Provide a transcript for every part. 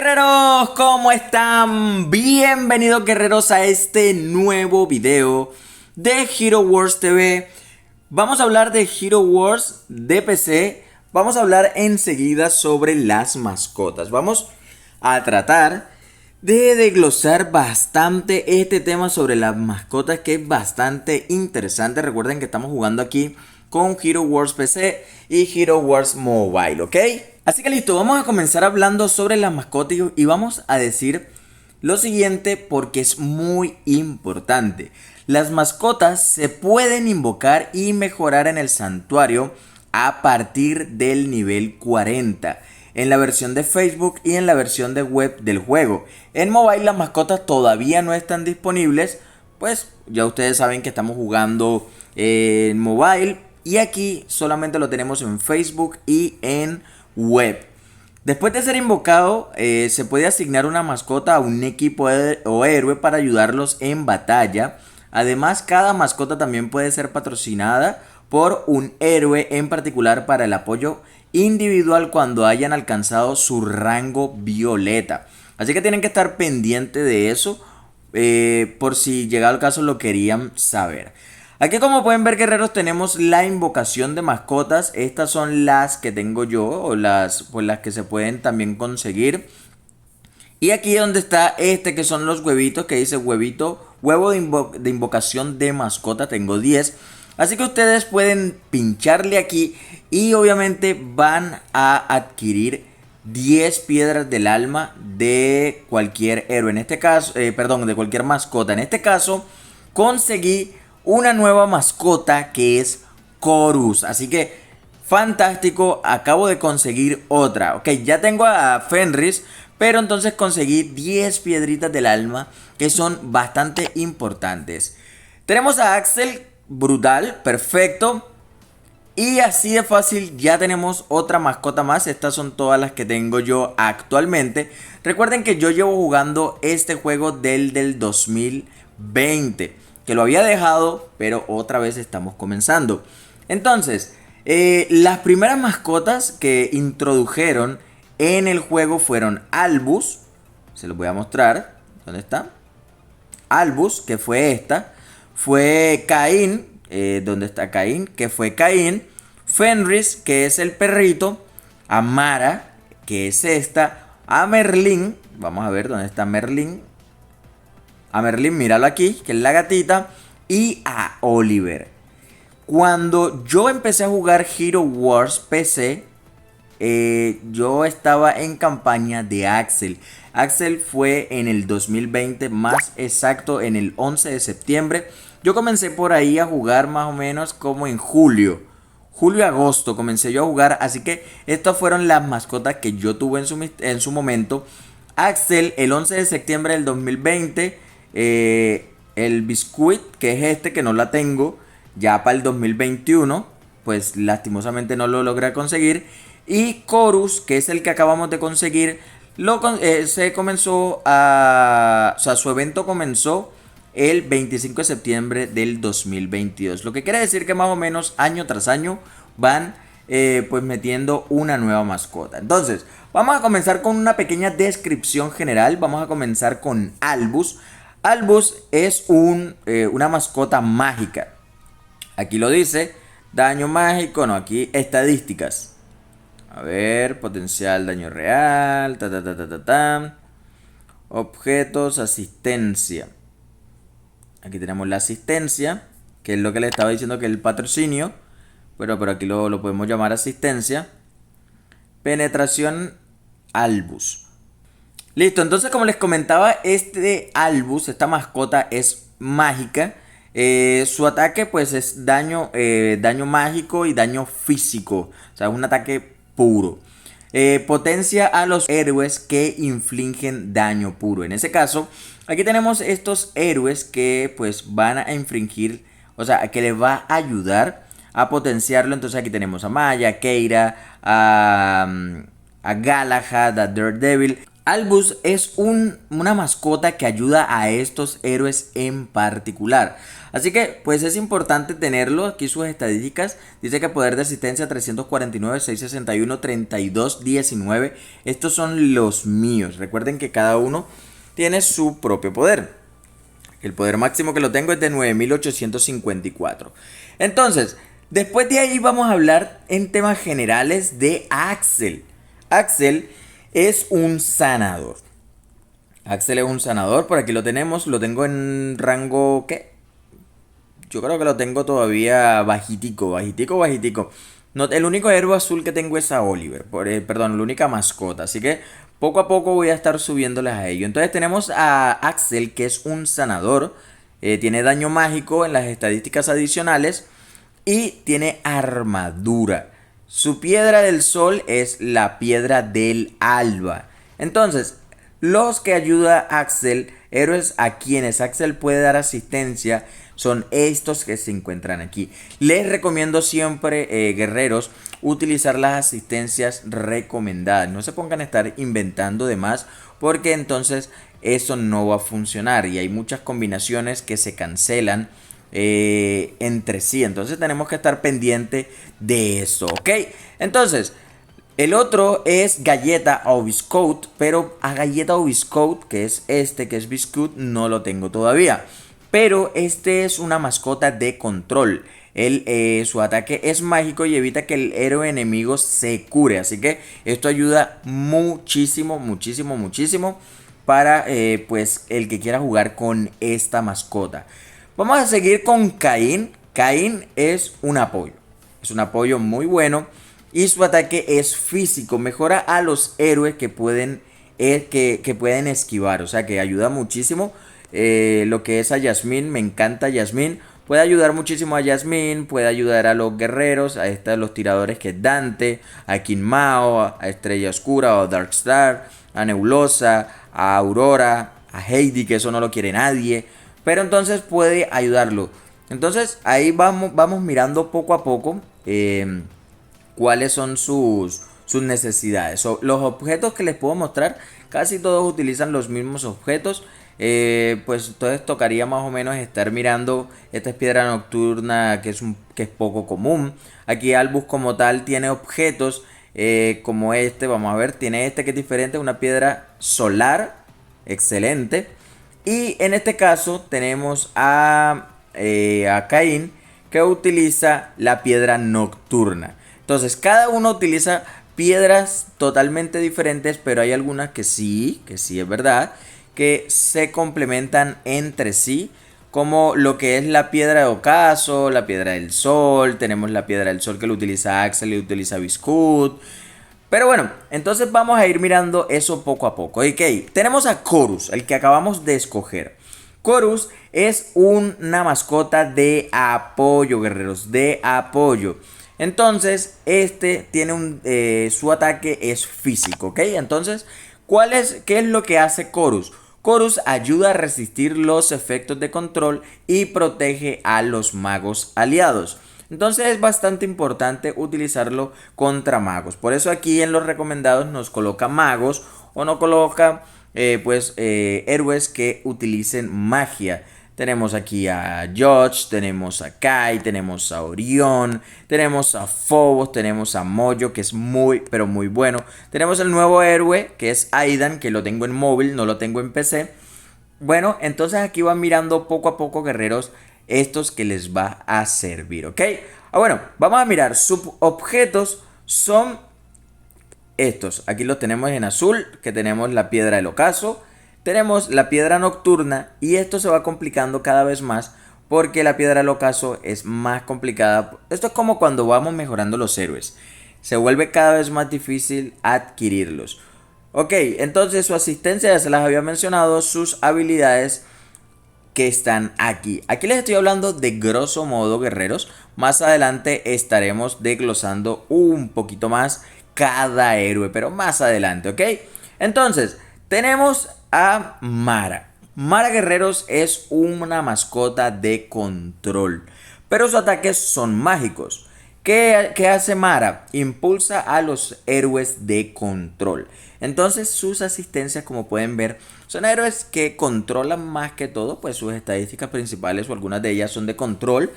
Guerreros, ¿cómo están? Bienvenidos guerreros a este nuevo video de Hero Wars TV. Vamos a hablar de Hero Wars de PC. Vamos a hablar enseguida sobre las mascotas. Vamos a tratar de desglosar bastante este tema sobre las mascotas, que es bastante interesante. Recuerden que estamos jugando aquí con Hero Wars PC y Hero Wars Mobile, ¿ok? Así que listo, vamos a comenzar hablando sobre las mascotas y vamos a decir lo siguiente porque es muy importante. Las mascotas se pueden invocar y mejorar en el santuario a partir del nivel 40. En la versión de Facebook y en la versión de web del juego. En mobile las mascotas todavía no están disponibles, pues ya ustedes saben que estamos jugando en mobile y aquí solamente lo tenemos en Facebook y en web. Después de ser invocado, se puede asignar una mascota a un equipo o héroe para ayudarlos en batalla. Además, cada mascota también puede ser patrocinada por un héroe en particular para el apoyo individual cuando hayan alcanzado su rango violeta. Así que tienen que estar pendientes de eso, por si llegado el caso lo querían saber. Aquí, como pueden ver, guerreros, tenemos la invocación de mascotas. Estas son las que tengo yo, o las que se pueden también conseguir. Y aquí donde está que son los huevitos, que dice huevo de invocación de mascota, tengo 10. Así que ustedes pueden pincharle aquí y obviamente van a adquirir 10 piedras del alma de cualquier héroe. En este caso, de cualquier mascota. En este caso, conseguí una nueva mascota que es Chorus. Así que fantástico, acabo de conseguir otra. Ok, ya tengo a Fenris, pero entonces conseguí 10 piedritas del alma que son bastante importantes. Tenemos a Axel, brutal, perfecto. Y así de fácil ya tenemos otra mascota más. Estas son todas las que tengo yo actualmente. Recuerden que yo llevo jugando este juego del 2020, que lo había dejado, pero otra vez estamos comenzando. Entonces, las primeras mascotas que introdujeron en el juego fueron Albus. Se los voy a mostrar. ¿Dónde está? Albus, que fue esta. Fue Caín. ¿Dónde está Caín? Que fue Caín. Fenris, que es el perrito. A Mara, que es esta. A Merlin. Vamos a ver dónde está Merlin. A Merlin, míralo aquí, que es la gatita. Y a Oliver. Cuando yo empecé a jugar Hero Wars PC, yo estaba en campaña de Axel. Axel fue en el 2020, más exacto en el 11 de septiembre. Yo comencé por ahí a jugar más o menos como en julio-agosto comencé yo a jugar. Así que estas fueron las mascotas que yo tuve en su momento. Axel el 11 de septiembre del 2020. El Biscuit, que es este, que no la tengo ya para el 2021, pues lastimosamente no lo logré conseguir. Y Chorus, que es el que acabamos de conseguir, se comenzó a... O sea, su evento comenzó el 25 de septiembre del 2022. Lo que quiere decir que más o menos año tras año van pues metiendo una nueva mascota. Entonces, vamos a comenzar con una pequeña descripción general. Vamos a comenzar con Albus. Albus es una mascota mágica. Aquí lo dice, daño mágico, no, aquí estadísticas. A ver, potencial daño real, objetos, asistencia. Aquí tenemos la asistencia, que es lo que le estaba diciendo que es el patrocinio. Pero aquí lo podemos llamar asistencia. Penetración Albus. Listo, entonces como les comentaba, Albus, esta mascota es mágica. Su ataque pues es daño mágico y daño físico. O sea, es un ataque puro. Potencia a los héroes que infligen daño puro. En ese caso, aquí tenemos estos héroes que pues van a infligir, o sea, que les va a ayudar a potenciarlo. Entonces aquí tenemos a Maya, a Keira, a Galahad, a Daredevil. Albus es una mascota que ayuda a estos héroes en particular. Así que pues es importante tenerlo. Aquí sus estadísticas. Dice que poder de asistencia 349, 661, 32, 19. Estos son los míos. Recuerden que cada uno tiene su propio poder. El poder máximo que lo tengo es de 9854. Entonces, después de ahí vamos a hablar en temas generales de Axel. Axel es un sanador. Axel es un sanador, por aquí lo tenemos, lo tengo en rango, ¿qué? Yo creo que lo tengo todavía bajitico, bajitico, bajitico. No, el único héroe azul que tengo es a Oliver, perdón, la única mascota. Así que poco a poco voy a estar subiéndoles a ello. Entonces tenemos a Axel, que es un sanador. Tiene daño mágico en las estadísticas adicionales. Y tiene armadura. Su piedra del sol es la piedra del alba. Entonces, los que ayuda a Axel, héroes a quienes Axel puede dar asistencia, son estos que se encuentran aquí. Les recomiendo siempre, guerreros, utilizar las asistencias recomendadas. No se pongan a estar inventando de más, porque entonces eso no va a funcionar. Y hay muchas combinaciones que se cancelan entre sí. Entonces tenemos que estar pendiente de eso, ¿ok? Entonces, el otro es Galleta o Biscoot, pero a Galleta o Biscoot, que es este, que es Biscuit, no lo tengo todavía. Pero este es una mascota de control. Su ataque es mágico y evita que el héroe enemigo se cure. Así que esto ayuda muchísimo, muchísimo, muchísimo para pues el que quiera jugar con esta mascota. Vamos a seguir con Caín. Caín es un apoyo. Es un apoyo muy bueno. Y su ataque es físico. Mejora a los héroes que pueden esquivar. O sea que ayuda muchísimo. Lo que es a Yasmín. Me encanta Yasmín. Puede ayudar muchísimo a Yasmín. Puede ayudar a los guerreros. A los tiradores que es Dante. A King Mao. A Estrella Oscura. O Darkstar. A Nebulosa. A Aurora. A Heidi, que eso no lo quiere nadie. Pero entonces puede ayudarlo. Entonces ahí vamos mirando poco a poco cuáles son sus necesidades. Los objetos que les puedo mostrar, casi todos utilizan los mismos objetos. Pues entonces tocaría más o menos estar mirando. Esta es piedra nocturna, que es poco común. Aquí Albus como tal tiene objetos como este. Vamos a ver, tiene este que es diferente, una piedra solar. Excelente. Y en este caso tenemos a Caín, que utiliza la piedra nocturna. Entonces cada uno utiliza piedras totalmente diferentes, pero hay algunas que sí es verdad, que se complementan entre sí. Como lo que es la piedra de ocaso, la piedra del sol. Tenemos la piedra del sol que lo utiliza Axel y utiliza Biscuit. Pero bueno, entonces vamos a ir mirando eso poco a poco. Ok, tenemos a Chorus, el que acabamos de escoger. Chorus es una mascota de apoyo, guerreros, de apoyo. Entonces, este tiene su ataque es físico, ¿ok? Entonces, ¿qué es lo que hace Chorus? Chorus ayuda a resistir los efectos de control y protege a los magos aliados. Entonces es bastante importante utilizarlo contra magos. Por eso aquí en los recomendados nos coloca magos o no coloca héroes que utilicen magia. Tenemos aquí a Judge, tenemos a Kai, tenemos a Orión, tenemos a Phobos, tenemos a Mojo, que es muy, pero muy bueno. Tenemos el nuevo héroe, que es Aidan, que lo tengo en móvil, no lo tengo en PC. Bueno, entonces aquí van mirando poco a poco, guerreros, estos que les va a servir, ¿ok? Bueno, vamos a mirar, subobjetos son estos. Aquí los tenemos en azul, que tenemos la piedra del ocaso. Tenemos la piedra nocturna y esto se va complicando cada vez más porque la piedra del ocaso es más complicada. Esto es como cuando vamos mejorando los héroes. Se vuelve cada vez más difícil adquirirlos. Ok, entonces su asistencia ya se las había mencionado, sus habilidades que están aquí. Aquí les estoy hablando de grosso modo, guerreros. Más adelante estaremos desglosando un poquito más cada héroe, pero más adelante, ¿ok? Entonces, tenemos a Mara. Mara, guerreros, es una mascota de control, pero sus ataques son mágicos. ¿Qué hace Mara? Impulsa a los héroes de control. Entonces sus asistencias, como pueden ver, son héroes que controlan más que todo, pues sus estadísticas principales o algunas de ellas son de control.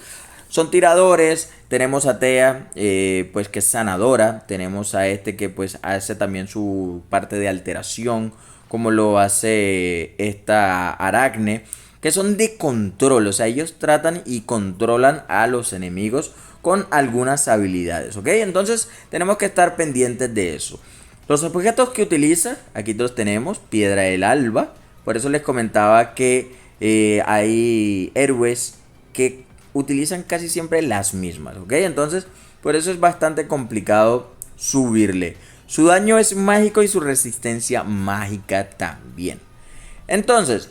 Son tiradores, tenemos a Thea, pues que es sanadora, tenemos a este que pues hace también su parte de alteración, como lo hace esta Aracne, que son de control, o sea, ellos tratan y controlan a los enemigos con algunas habilidades, ¿ok? Entonces tenemos que estar pendientes de eso. Los objetos que utiliza, aquí los tenemos, Piedra del Alba, por eso les comentaba que hay héroes que utilizan casi siempre las mismas, ¿ok? Entonces, por eso es bastante complicado subirle. Su daño es mágico y su resistencia mágica también. Entonces,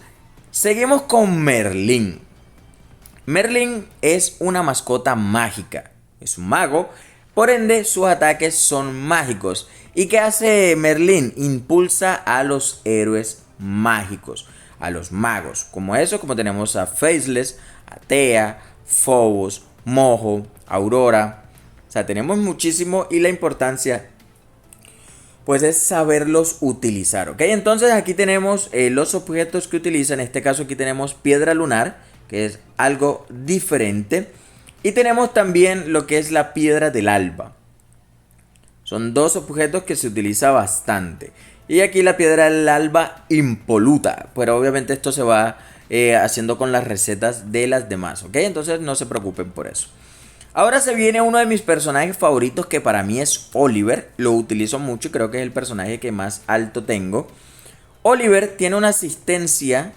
seguimos con Merlín. Merlín es una mascota mágica, es un mago, por ende sus ataques son mágicos. ¿Y qué hace Merlín? Impulsa a los héroes mágicos, a los magos, como eso, como tenemos a Faceless, a Thea, Phobos, Mojo, Aurora. O sea, tenemos muchísimo y la importancia pues es saberlos utilizar, ¿ok? Entonces aquí tenemos los objetos que utiliza. En este caso aquí tenemos Piedra Lunar, que es algo diferente. Y tenemos también lo que es la Piedra del Alba. Son dos objetos que se utiliza bastante. Y aquí la Piedra del Alba impoluta, pero obviamente esto se va haciendo con las recetas de las demás, ¿ok? Entonces no se preocupen por eso. Ahora se viene uno de mis personajes favoritos, que para mí es Oliver. Lo utilizo mucho y creo que es el personaje que más alto tengo. Oliver tiene una asistencia,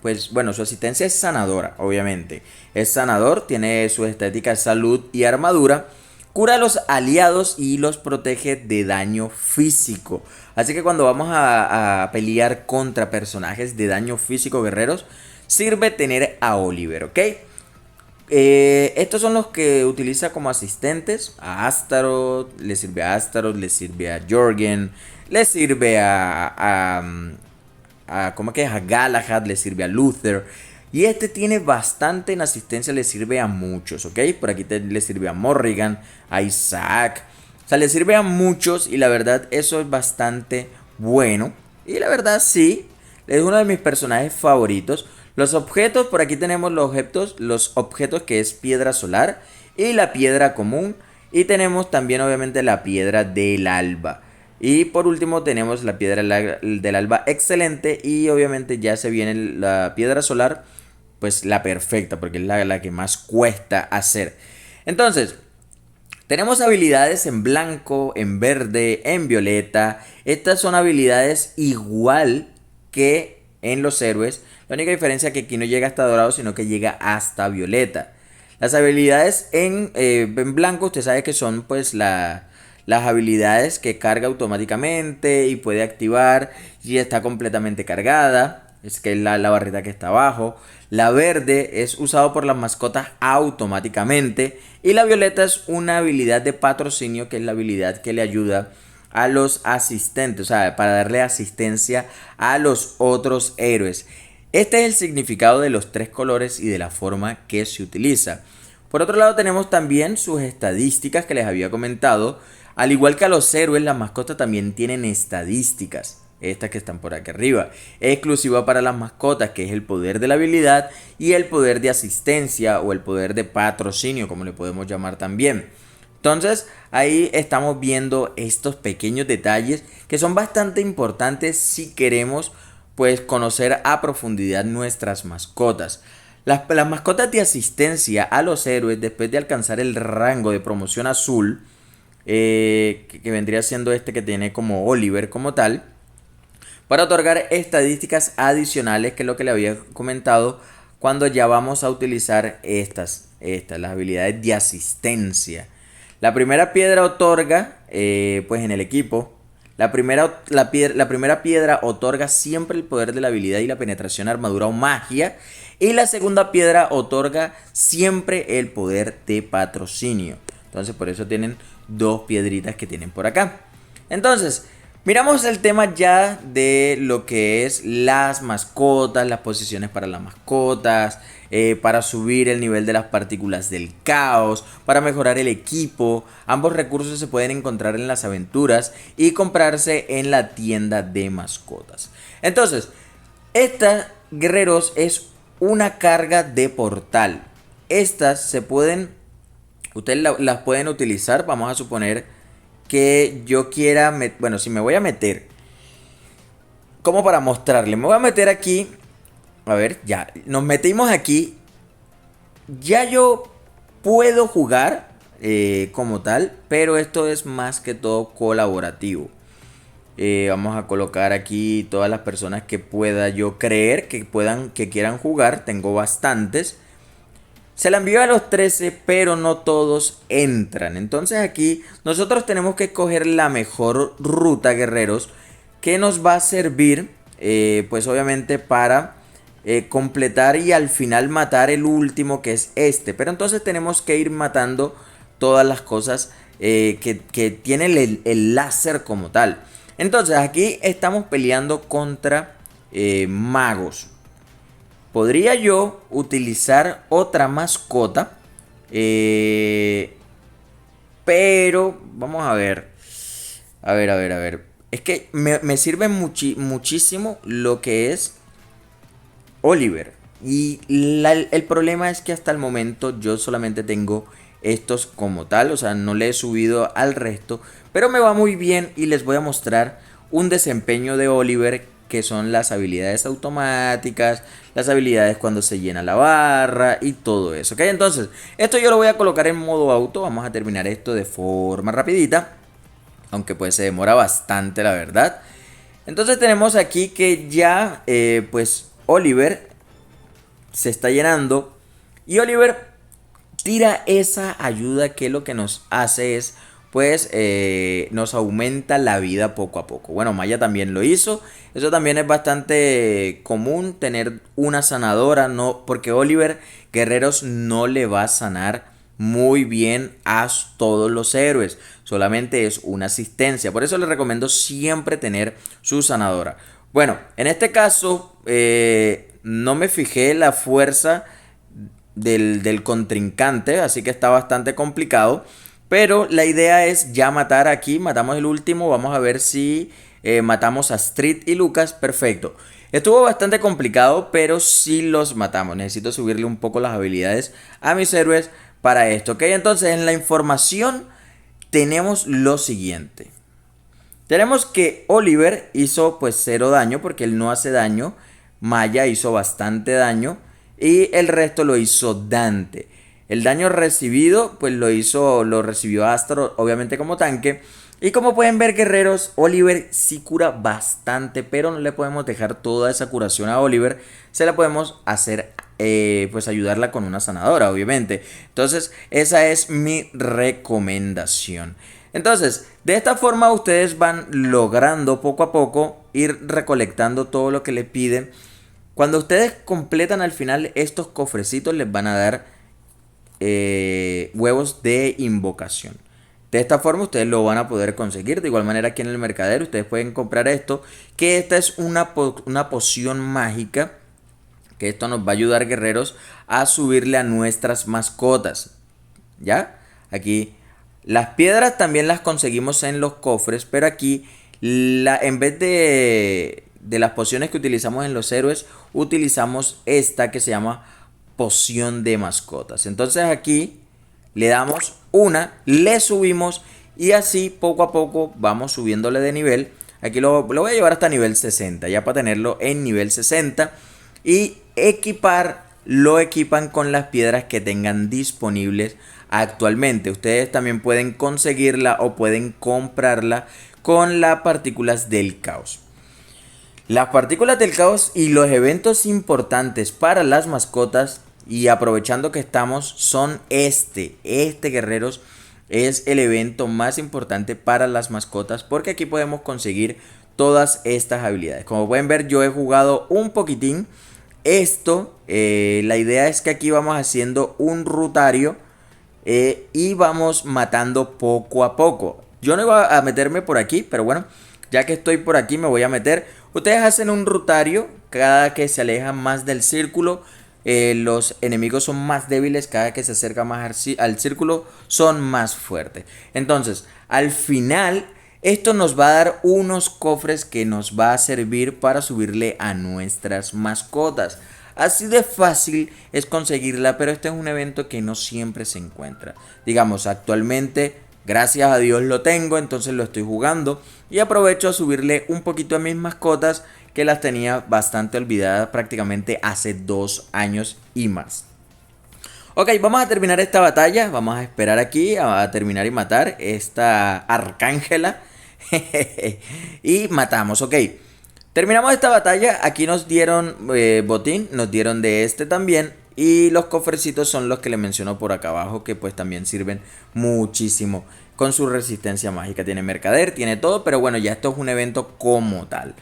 pues bueno, su asistencia es sanadora, obviamente. Es sanador, tiene su estética de salud y armadura. Cura a los aliados y los protege de daño físico. Así que cuando vamos a pelear contra personajes de daño físico, guerreros, sirve tener a Oliver, ¿ok? Estos son los que utiliza como asistentes. A Astaroth, le sirve a Astaroth, le sirve a Jorgen, le sirve ¿cómo que es? A Galahad, le sirve a Luther. Y este tiene bastante en asistencia, le sirve a muchos, ¿ok? Por aquí le sirve a Morrigan, a Isaac. O sea, le sirve a muchos y la verdad eso es bastante bueno. Y la verdad sí, es uno de mis personajes favoritos. Los objetos, por aquí tenemos los objetos que es piedra solar y la piedra común. Y tenemos también obviamente la piedra del alba. Y por último tenemos la piedra del alba excelente. Y obviamente ya se viene la piedra solar, pues la perfecta, porque es la que más cuesta hacer. Entonces, tenemos habilidades en blanco, en verde, en violeta. Estas son habilidades igual que en los héroes. La única diferencia es que aquí no llega hasta dorado, sino que llega hasta violeta. Las habilidades en blanco, usted sabe que son pues las habilidades que carga automáticamente y puede activar y está completamente cargada. Es que es la barrita que está abajo. La verde es usado por las mascotas automáticamente. Y la violeta es una habilidad de patrocinio, que es la habilidad que le ayuda a los asistentes, o sea, para darle asistencia a los otros héroes. Este es el significado de los tres colores y de la forma que se utiliza. Por otro lado tenemos también sus estadísticas que les había comentado. Al igual que a los héroes, las mascotas también tienen estadísticas. Estas que están por aquí arriba. Es exclusiva para las mascotas, que es el poder de la habilidad y el poder de asistencia o el poder de patrocinio, como le podemos llamar también. Entonces ahí estamos viendo estos pequeños detalles que son bastante importantes si queremos pues conocer a profundidad nuestras mascotas. Las mascotas de asistencia a los héroes, después de alcanzar el rango de promoción azul, que vendría siendo este que tiene como Oliver como tal, para otorgar estadísticas adicionales, que es lo que le había comentado cuando ya vamos a utilizar las habilidades de asistencia. La primera piedra otorga, pues en el equipo, la primera piedra otorga siempre el poder de la habilidad y la penetración, armadura o magia. Y la segunda piedra otorga siempre el poder de patrocinio. Entonces por eso tienen dos piedritas que tienen por acá. Entonces, miramos el tema ya de lo que es las mascotas, las posiciones para las mascotas, para subir el nivel de las partículas del caos, para mejorar el equipo. Ambos recursos se pueden encontrar en las aventuras y comprarse en la tienda de mascotas. Entonces, esta, guerreros, es una carga de portal. Estas se pueden, ustedes las pueden utilizar. Vamos a suponer que yo quiera, bueno, si me voy a meter, como para mostrarle, me voy a meter aquí. A ver, ya, nos metimos aquí. Ya yo puedo jugar como tal, pero esto es más que todo colaborativo. Vamos a colocar aquí todas las personas que pueda yo creer que quieran jugar. Tengo bastantes. Se la envío a los 13, pero no todos entran. Entonces aquí nosotros tenemos que escoger la mejor ruta, guerreros, que nos va a servir, pues obviamente para completar y al final matar el último, que es este. Pero entonces tenemos que ir matando todas las cosas que tiene el láser como tal. Entonces aquí estamos peleando contra magos. Podría yo utilizar otra mascota, pero vamos a ver. A ver. Es que me sirve muchísimo lo que es Oliver. Y el problema es que hasta el momento yo solamente tengo estos como tal. O sea, no le he subido al resto. Pero me va muy bien y les voy a mostrar un desempeño de Oliver, que son las habilidades automáticas, las habilidades cuando se llena la barra y todo eso, ¿ok? Entonces, esto yo lo voy a colocar en modo auto. Vamos a terminar esto de forma rapidita, aunque pues se demora bastante, la verdad. Entonces tenemos aquí que ya, pues Oliver se está llenando. Y Oliver tira esa ayuda que lo que nos hace es, pues nos aumenta la vida poco a poco. Bueno, Maya también lo hizo. Eso también es bastante común, tener una sanadora, no, porque Oliver, guerreros, no le va a sanar muy bien a todos los héroes. Solamente es una asistencia. Por eso les recomiendo siempre tener su sanadora. Bueno, en este caso no me fijé la fuerza del contrincante, así que está bastante complicado. Pero la idea es ya matar aquí. Matamos el último. Vamos a ver si matamos a Street y Lucas. Perfecto. Estuvo bastante complicado, pero sí los matamos. Necesito subirle un poco las habilidades a mis héroes para esto, ¿ok? Entonces en la información tenemos lo siguiente. Tenemos que Oliver hizo pues 0 daño porque él no hace daño. Maya hizo bastante daño y el resto lo hizo Dante. El daño recibido pues lo recibió Astro, obviamente como tanque. Y como pueden ver, guerreros, Oliver sí cura bastante, pero no le podemos dejar toda esa curación a Oliver. Se la podemos hacer, pues ayudarla con una sanadora, obviamente. Entonces esa es mi recomendación. Entonces, de esta forma ustedes van logrando poco a poco ir recolectando todo lo que le piden. Cuando ustedes completan al final estos cofrecitos, les van a dar huevos de invocación. De esta forma ustedes lo van a poder conseguir. De igual manera aquí en el mercadero ustedes pueden comprar esto, que esta es una poción mágica, que esto nos va a ayudar, guerreros, a subirle a nuestras mascotas. ¿Ya? Aquí las piedras también las conseguimos en los cofres, pero aquí en vez de las pociones que utilizamos en los héroes, utilizamos esta que se llama poción de mascotas. Entonces aquí le damos una, le subimos y así poco a poco vamos subiéndole de nivel. Aquí lo voy a llevar hasta nivel 60, ya para tenerlo en nivel 60. Y lo equipan con las piedras que tengan disponibles actualmente. Ustedes también pueden conseguirla o pueden comprarla con las partículas del caos. Las partículas del caos y los eventos importantes para las mascotas, y aprovechando que estamos, son este guerreros, es el evento más importante para las mascotas, porque aquí podemos conseguir todas estas habilidades. Como pueden ver, yo he jugado un poquitín esto. La idea es que aquí vamos haciendo un rutario y vamos matando poco a poco. Yo no iba a meterme por aquí, pero bueno, ya que estoy por aquí me voy a meter. Ustedes hacen un rutario cada que se alejan más del círculo. los enemigos son más débiles, cada que se acerca más al círculo son más fuertes. Entonces, al final, esto nos va a dar unos cofres que nos va a servir para subirle a nuestras mascotas. Así de fácil es conseguirla, pero este es un evento que no siempre se encuentra. Digamos, actualmente, gracias a Dios lo tengo, entonces lo estoy jugando y aprovecho a subirle un poquito a mis mascotas que las tenía bastante olvidadas prácticamente hace 2 años y más. Ok, vamos a terminar esta batalla, vamos a esperar aquí a terminar y matar esta arcángela. Y matamos, ok. Terminamos esta batalla, aquí nos dieron botín, nos dieron de este también. Y los cofrecitos son los que le menciono por acá abajo, que pues también sirven muchísimo con su resistencia mágica. Tiene mercader, tiene todo, pero bueno, ya esto es un evento como tal.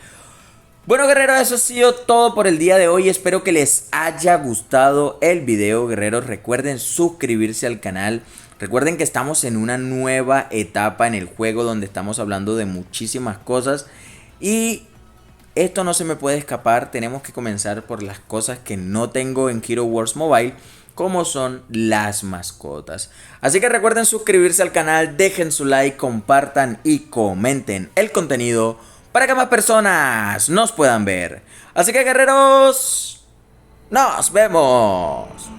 Bueno, guerreros, eso ha sido todo por el día de hoy. Espero que les haya gustado el video, guerreros. Recuerden suscribirse al canal. Recuerden que estamos en una nueva etapa en el juego donde estamos hablando de muchísimas cosas. Y esto no se me puede escapar. Tenemos que comenzar por las cosas que no tengo en Hero Wars Mobile, como son las mascotas. Así que recuerden suscribirse al canal, dejen su like, compartan y comenten el contenido para que más personas nos puedan ver. Así que guerreros, nos vemos.